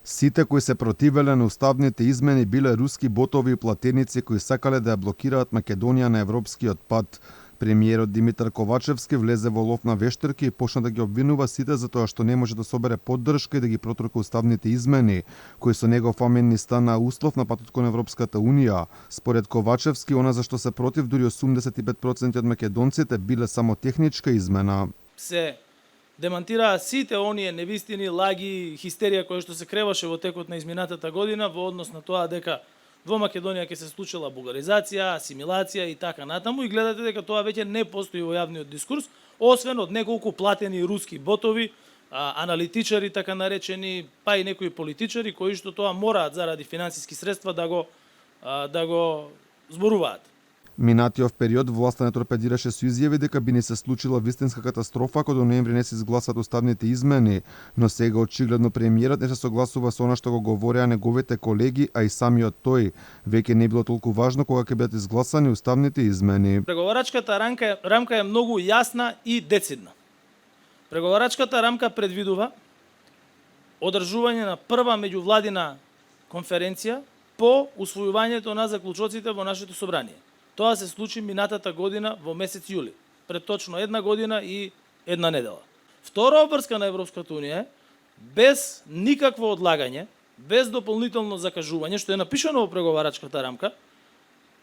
Сите кои се противеле на уставните измени биле руски ботови и платеници кои сакале да ја блокираат Македонија на европскиот пат. Премиерот Димитар Ковачевски влезе во лов на вештерки и почна да ги обвинува сите за тоа што не може да собере поддршка и да ги протурка уставните измени, кои со негов амен стана услов на патот кон Европската унија. Според Ковачевски, она за што се против дури 85% од македонците биле само техничка измена. Се демантираа сите оние невистини, лаги, хистерија која што се креваше во текот на изминатата година во однос на тоа дека во Македонија ќе се случила бугаризација, асимилација и така натаму, и гледате дека тоа веќе не постои во јавниот дискурс, освен од неколку платени руски ботови, аналитичари така наречени, па и некои политичари кои што тоа мораат заради финансиски средства да го зборуваат. Минатиот период власта не торпедираше со изјави дека би не се случила вистинска катастрофа ако до ноември не се изгласат уставните измени, но сега очигледно премиерот не се согласува со она што го говореа неговите колеги, а и самиот тој. Веќе не било толку важно кога ќе бидат изгласани уставните измени. Преговарачката рамка е многу јасна и децидна. Преговарачката рамка предвидува одржување на прва меѓувладина конференција по усвојувањето на заклучоците во нашето собрание. Тоа се случи минатата година во месец јули, пред точно една година и една недела. Втора обврска на Европската унија е без никакво одлагање, без дополнително закажување, што е напишано во преговарачката рамка,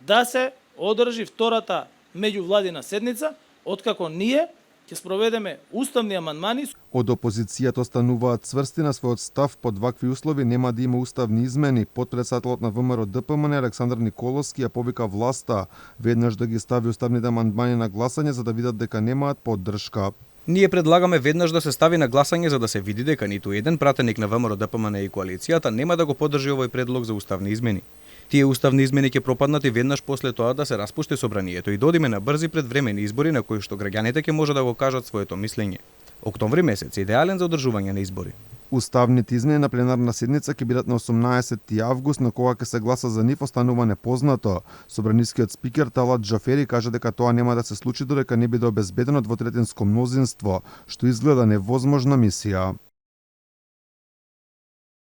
да се одржи втората меѓувладина седница, откако ние ќе спроведеме уставни амандмани. Од опозицијата остануваат цврсти на својот став, под вакви услови нема да има уставни измени. Потпредседателот на ВМРО ДПМН Александар Николовски ја повика власта веднаш да ги стави уставните амандмани на гласање за да видат дека немаат поддршка. Ние предлагаме веднаш да се стави на гласање за да се види дека ниту еден пратеник на ВМРО ДПМН и коалицијата нема да го поддржи овој предлог за уставни измени. Тие уставни измени ќе пропаднат и веднаш после тоа да се распушти собранието и додиме на брзи предвремени избори на кои што граѓаните ќе може да го кажат своето мислење. Октомври месец е идеален за одржување на избори. Уставните измени на пленарна седница ќе бидат на 18 август, на кога ќе се гласа за нив останува непознато. Собранискиот спикер Талат Џафери кажа дека тоа нема да се случи додека не биде обезбедено двотретинско мнозинство, што изгледа невозможна мисија.